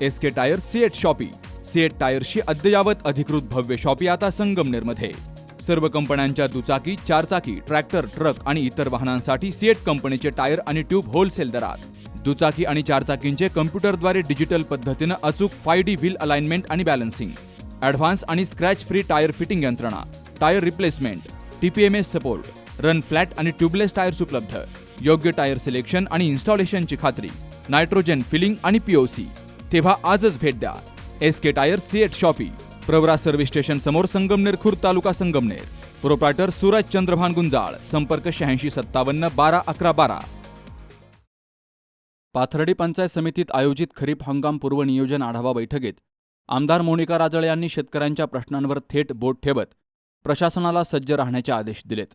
SK tyre CEAT shoppe. CEAT टायर्सची अद्ययावत अधिकृत भव्य शॉपी आता संगमनेरमध्ये. सर्व कंपन्यांच्या दुचाकी, चारचाकी, ट्रॅक्टर, ट्रक आणि इतर वाहनांसाठी सिएट कंपनीचे टायर आणि ट्यूब होलसेल दरात. दुचाकी आणि चारचाकींचे कम्प्युटरद्वारे डिजिटल पद्धतीनं अचूक 5D व्हील अलाइनमेंट आणि बॅलन्सिंग, ॲडव्हान्स आणि स्क्रॅच फ्री टायर फिटिंग यंत्रणा, tyre replacement, TPMS support, run flat आणि ट्यूबलेस टायर्स उपलब्ध. योग्य टायर सिलेक्शन आणि इन्स्टॉलेशनची खात्री, नायट्रोजन फिलिंग आणि POC. तेव्हा आजच भेट द्या. SK tyre CEAT shoppe, Pravara service station समोर, संगमनेर खुर्द, तालुका संगमनेर. प्रोप्रायटर सूरज चंद्रभान गुंजाळ. संपर्क 8657 12 11 12. पाथर्डी पंचायत समितीत आयोजित खरीप हंगाम पूर्व नियोजन आढावा बैठकीत आमदार मोनिका राजळे यांनी शेतकऱ्यांच्या प्रश्नांवर थेट बोट ठेवत प्रशासनाला सज्ज राहण्याचे आदेश दिलेत.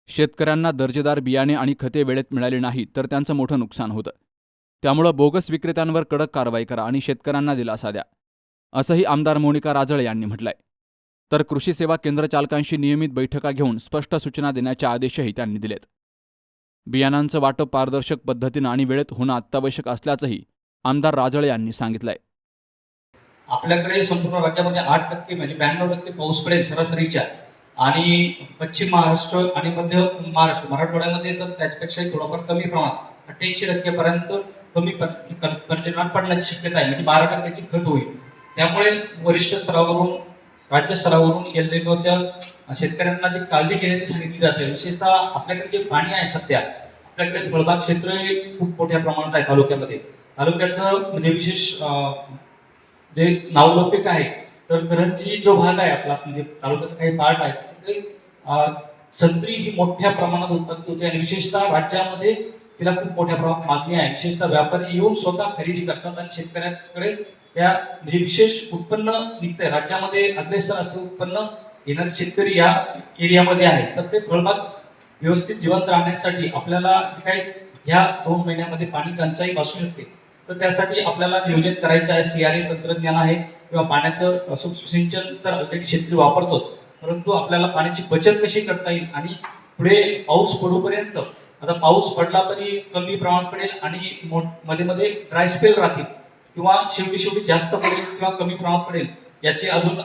शेतकऱ्यांना दर्जेदार बियाणे आणि खते वेळेत मिळाली नाहीत तर त्यांचं मोठं नुकसान होतं. त्यामुळं बोगस विक्रेत्यांवर कडक कारवाई करा आणि शेतकऱ्यांना दिलासा द्या, असंही आमदार मोनिका राजळे यांनी म्हटलंय. तर कृषी सेवा केंद्र चालकांशी नियमित बैठका घेऊन स्पष्ट सूचना देण्याचे आदेशही त्यांनी दिलेत. बियाणांचं वाटप पारदर्शक पद्धतीनं आणि वेळेत होणं अत्यावश्यक असल्याचंही आमदार राजळे यांनी सांगितलंय. आपल्याकडे संपूर्ण राज्यामध्ये 8% म्हणजे 92% पाऊस पडेल सरासरीच्या, आणि पश्चिम महाराष्ट्र आणि मध्य महाराष्ट्र, मराठवाड्यामध्ये तर त्याच्यापेक्षाही थोडंफार कमी प्रमाणात 88% पर्यंत कमी परिमाण पडण्याची शक्यता आहे. म्हणजे 12% घट होईल. त्यामुळे वरिष्ठ स्तरावरून, राज्य स्तरावरून एलनिनोच्या शेतकऱ्यांना जी काळजी घेण्याची सांगितली जाते. विशेषतः आपल्याकडे जे पाणी आहे सध्या, आपल्याकडे फळबाग क्षेत्र हे खूप मोठ्या प्रमाणात आहे तालुक्यामध्ये. तालुक्याचं म्हणजे विशेष जे नावलौकिक आहे तर करंजी जो भाग आहे आपला, म्हणजे तालुक्याचा काही पार्ट आहे, तिथे संत्री ही मोठ्या प्रमाणात उत्पत्ती होते आणि विशेषतः राज्यामध्ये तिला खूप मोठ्या प्रमाणात मागणी आहे. विशेषतः व्यापारी येऊन स्वतः खरेदी करतात आणि शेतकऱ्यांकडे त्या म्हणजे विशेष उत्पन्न निघतंय. राज्यामध्ये अग्रेसर असं उत्पन्न येणारे शेतकरी या एरियामध्ये आहेत. तर ते फळबाग व्यवस्थित जिवंत राहण्यासाठी आपल्याला काय ह्या 2 महिन्यामध्ये पाणी टंचाई भासू शकते. तर त्यासाठी आपल्याला नियोजन करायचं आहे. CRA तंत्रज्ञान आहे किंवा पाण्याचं सूक्ष्म सिंचन तर ऑलरेडी शेतकरी वापरतो, परंतु आपल्याला पाण्याची बचत कशी करता येईल आणि पुढे पाऊस पडूपर्यंत, आता पाऊस पडला तरी कमी प्रमाणात पडेल आणि मध्ये मध्ये ड्राय स्पेल राहतील किंवा शेवटी जास्त पडेल किंवा कमी प्रमाणात पडेल, याची अजून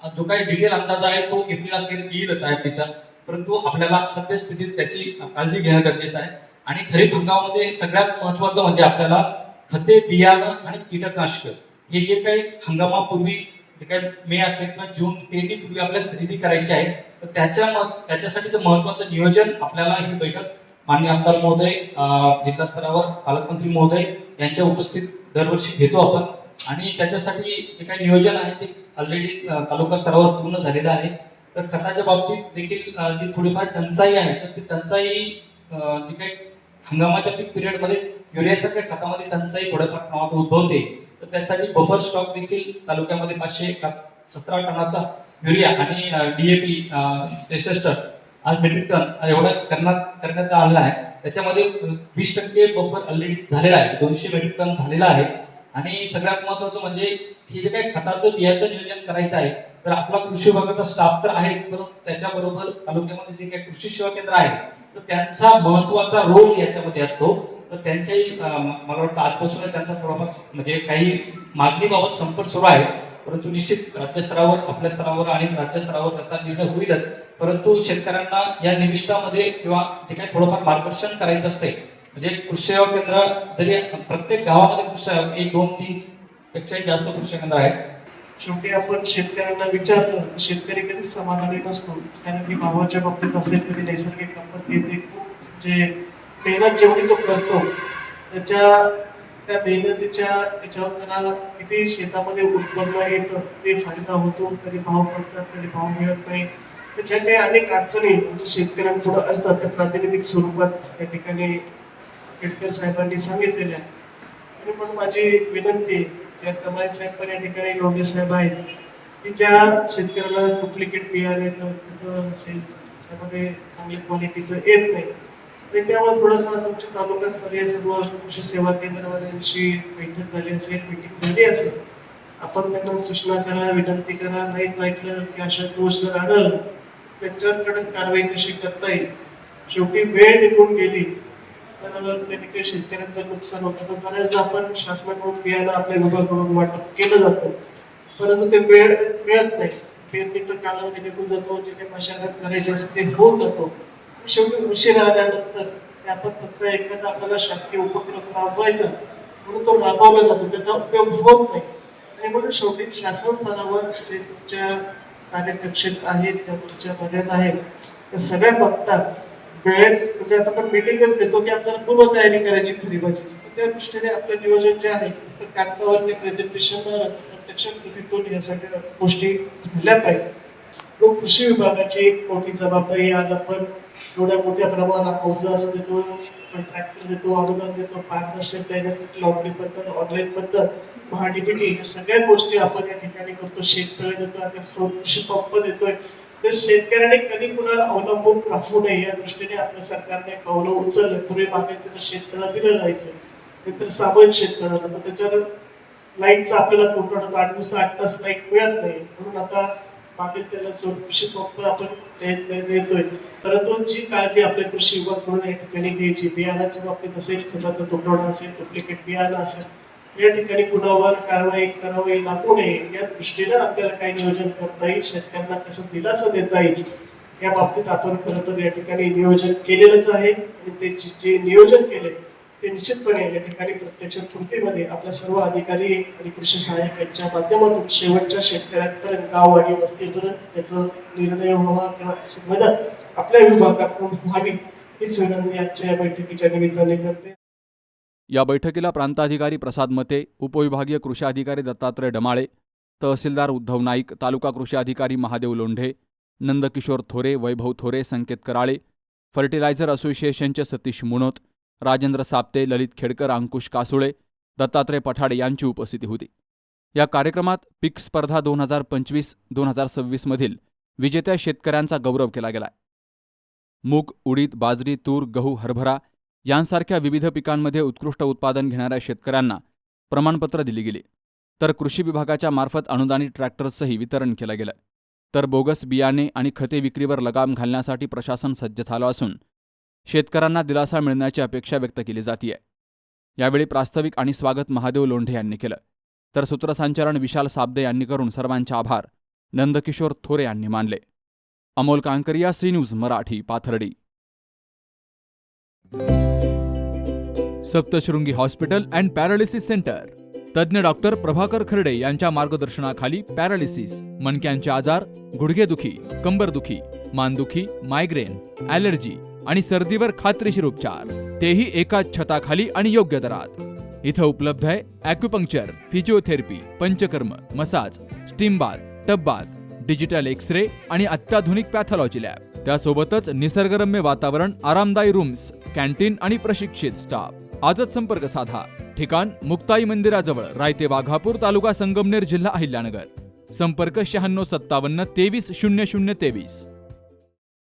जो काही डिटेल अंदाज आहे तो एप्रिल अखेर येईलच IMDचा. परंतु आपल्याला सद्यस्थितीत त्याची काळजी घेणं गरजेचं आहे. आणि खरीप हंगामामध्ये सगळ्यात महत्त्वाचं म्हणजे आपल्याला खते, बियाणं आणि कीटकनाशक हे जे काही हंगामापूर्वी, जे काही मे अखेर किंवा जून पेरणीपूर्वी आपल्याला खरेदी करायची आहे, तर त्याच्यासाठीचं महत्त्वाचं नियोजन आपल्याला ही बैठक माननीय आमदार महोदय, जिल्हा स्तरावर पालकमंत्री महोदय यांच्या उपस्थित दरवर्षी घेतो आपण. आणि त्याच्यासाठी जे काही नियोजन आहे ते ऑलरेडी तालुका स्तरावर पूर्ण झालेलं आहे. तर खताच्या बाबतीत देखील जी थोडीफार टंचाई आहे, तर ती टंचाई जी काही हंगामाच्या पीक पिरियडमध्ये युरियासारख्या खतामध्ये टंचाई थोड्याफार प्रमाणात उद्भवते. तर त्यासाठी बफर स्टॉक देखील तालुक्यामध्ये 517 टनाचा युरिया आणि DAP 63 आज मेट्रिक टन एवढा करण्यात आलेला आहे. त्याच्यामध्ये 20% बफर ऑलरेडी झालेला आहे, 200 मेट्रिक टन झालेला आहे. आणि सगळ्यात महत्त्वाचं म्हणजे हे जे काही खताचं बियाचं नियोजन करायचं आहे, तर आपला कृषी विभागाचा स्टाफ तर आहे, परंतु त्याच्याबरोबर तालुक्यामध्ये जे काही कृषी सेवा केंद्र आहे तर त्यांचा महत्त्वाचा रोल याच्यामध्ये असतो. तर त्यांच्याही मला वाटतं आजपासूनच त्यांचा थोडाफार म्हणजे काही मागणीबाबत संपर्क सुरू आहे. परंतु निश्चित राज्यस्तरावर, आपल्या स्तरावर आणि राज्यस्तरावर त्याचा निर्णय होईलच. परंतु शेतकऱ्यांना या निविष्ठामध्ये किंवा जे काही थोडंफार मार्गदर्शन करायचं असते, म्हणजे कृषी सेवा केंद्र जरी प्रत्येक गावामध्ये कृषी 1, 2, 3 पेक्षाही जास्त कृषी केंद्र आहेत. शेवटी आपण शेतकऱ्यांना विचारलं तर शेतकरी कधीच समाधानी नसतो, कारण की भावाच्या बाबतीत असेल, कधी नैसर्गिक आपत्ती येते. खूप जे मेहनत जेवढी तो करतो त्या मेहनतीच्या याच्यावर त्याला किती शेतामध्ये उत्पन्न येतं, ते फायदा होतो. कधी भाव पडतात, कधी भाव मिळत नाही. ज्या काही अनेक अडचणी म्हणजे शेतकऱ्यांपुढे असतात त्या प्रातिनिधिक स्वरूपात या ठिकाणी केटकर साहेबांनी सांगितलेल्या. आणि पण माझी विनंती या कमाई साहेब पण या ठिकाणी लोंढे साहेब आहेत की ज्या शेतकऱ्याला डुप्लिकेट बियाणे असेल त्यामध्ये चांगल्या क्वालिटीचं येत नाही, आणि त्यामुळे थोडासा तुमच्या तालुका स्तरीय सर्व कृषी सेवा केंद्रावरची बैठक झाली असेल, मीटिंग झाली असेल, आपण त्यांना सूचना करा, विनंती करा. नाहीच ऐकलं की अशा दोष जर आढळलं त्यांच्यावर कडक कारवाई कशी करता येईल. शेवटी वेळ निघून गेली तर त्याने काही शेतकऱ्यांचं नुकसान होतं. तर बऱ्याचदा आपण शासनाकडून बियाणं आपल्या विभागाकडून वाटप केलं जातं, परंतु ते वेळ मिळत नाही. पेरणीचा कालावधी निघून जातो, जे काही मशागत करायची असते ते होत जातो. शेवटी उशीर आल्यानंतर ते आपण फक्त एखादा आपल्याला शासकीय उपक्रम राबवायचा म्हणून तो राबवला जातो, त्याचा उपयोग होत नाही. आणि म्हणून शेवटी शासन स्तरावर जे तुमच्या कार्यकक्षेत आहेत, ज्या तुमच्या मर्यादा आहेत, त्या सगळ्या बघतात. वेळेत म्हणजे आता आपण मिटिंगच घेतो की आपल्याला पूर्वतयारी करायची खरीपाची. त्या दृष्टीने आपलं नियोजन जे आहे फक्त कागदावर काही प्रेझेंटेशन न राहता प्रत्यक्ष कृतीतून या सगळ्या गोष्टी झाल्या पाहिजे. मग कृषी विभागाची एक मोठी जबाबदारी. आज आपण एवढ्या मोठ्या प्रमाणात अवजारं देतो, ट्रॅक्टर देतो, अनुदान देतो, पारदर्शक देण्यासाठी लॉटरी पद्धत, ऑनलाईन पद्धत, महाडीबीटी, या सगळ्या गोष्टी आपण या ठिकाणी करतो. शेततळे देतो, आता कृषी पंप देतोय. तर शेतकऱ्याने कधी कुणाला अवलंबून राहू नये या दृष्टीने आपल्या सरकारने पावलं उचललं. पूर्वी मागे त्याला शेततळं दिलं जायचं, नंतर सामायिक शेततळं, आता त्याच्यावर लाईटचा आपल्याला तोटा होतो. 8 दिवस 8 तास लाईट मिळत नाही, म्हणून आता मागे त्याला कृषी पंप आपण देतोय. परंतु जी काळजी आपल्या कृषी विभाग म्हणून या ठिकाणी घ्यायची, बियाणाच्या बाबतीत असेल, खताचा तुटवडा असेल, डुप्लिकेट बियाणं असेल, या ठिकाणी कुणावर करावी लागू नये या दृष्टीने आपल्याला काही नियोजन करता येईल, शेतकऱ्यांना कसं दिलासा देता येईल या बाबतीत आपण खरं तर या ठिकाणी नियोजन केलेलंच आहे. आणि ते जे नियोजन केले ते निश्चितपणे या ठिकाणी प्रत्यक्ष कृतीमध्ये आपल्या सर्व अधिकारी आणि कृषी सहाय्यक यांच्या माध्यमातून शेवटच्या शेतकऱ्यांपर्यंत, गाववाडी वस्तीपर्यंत त्याचा निर्णय व्हावा किंवा मदत आपल्या विभागाकडून व्हावी हीच विनंती आजच्या या बैठकीच्या निमित्ताने करते. या बैठकीला प्रांताधिकारी प्रसाद मते, उपविभागीय कृषी अधिकारी दत्तात्रय डमाळे, तहसीलदार उद्धव नाईक, तालुका कृषी अधिकारी महादेव लोंढे, नंदकिशोर थोरे, वैभव थोरे, संकेत कराळे, फर्टिलायझर असोसिएशनचे सतीश मुनोत, राजेंद्र साप्ते, ललित खेडकर, अंकुश कासुळे, दत्तात्रय पठाडे यांची उपस्थिती होती. या कार्यक्रमात पीक स्पर्धा 2025-2026 मधील विजेत्या शेतकऱ्यांचा गौरव केला गेलाय. मूग, उडीद, बाजरी, तूर, गहू, हरभरा यांसारख्या विविध पिकांमध्ये उत्कृष्ट उत्पादन घेणाऱ्या शेतकऱ्यांना प्रमाणपत्र दिली गेली. तर कृषी विभागाच्या मार्फत अनुदानित ट्रॅक्टर्सचंही वितरण केलं गेलं. तर बोगस बियाणे आणि खते विक्रीवर लगाम घालण्यासाठी प्रशासन सज्ज झालं असून शेतकऱ्यांना दिलासा मिळण्याची अपेक्षा व्यक्त केली जातीय. यावेळी प्रास्ताविक आणि स्वागत महादेव लोंढे यांनी केलं, तर सूत्रसंचालन विशाल साबदे यांनी करून सर्वांचे आभार नंदकिशोर थोरे यांनी मानले. Amol Kankaria, C news Marathi, Pathardi. Saptashrungi hospital and paralysis centre. तज्ज्ञ डॉक्टर प्रभाकर खर्डे यांच्या मार्गदर्शनाखाली पॅरालिसिस, मणक्यांचे आजार, गुडघेदुखी, कंबरदुखी, मानदुखी, मायग्रेन, ॲलर्जी आणि सर्दीवर खात्रीशीर उपचार, तेही एकाच छताखाली आणि योग्य दरात. इथं उपलब्ध आहे acupuncture, physiotherapy, panchakarma, massage, steam bath, tub bath, digital X ray आणि अत्याधुनिक पॅथॉलॉजी लॅब. त्यासोबतच निसर्गरम्य वातावरण, आरामदायी रूम्स, कॅन्टीन आणि प्रशिक्षित स्टाफ. आजच संपर्क साधा. ठिकाण मुक्ताई मंदिराजवळ, रायते वाघापूर, तालुका संगमनेर, जिल्हा अहिल्यानगर. संपर्क 9657 23 0023.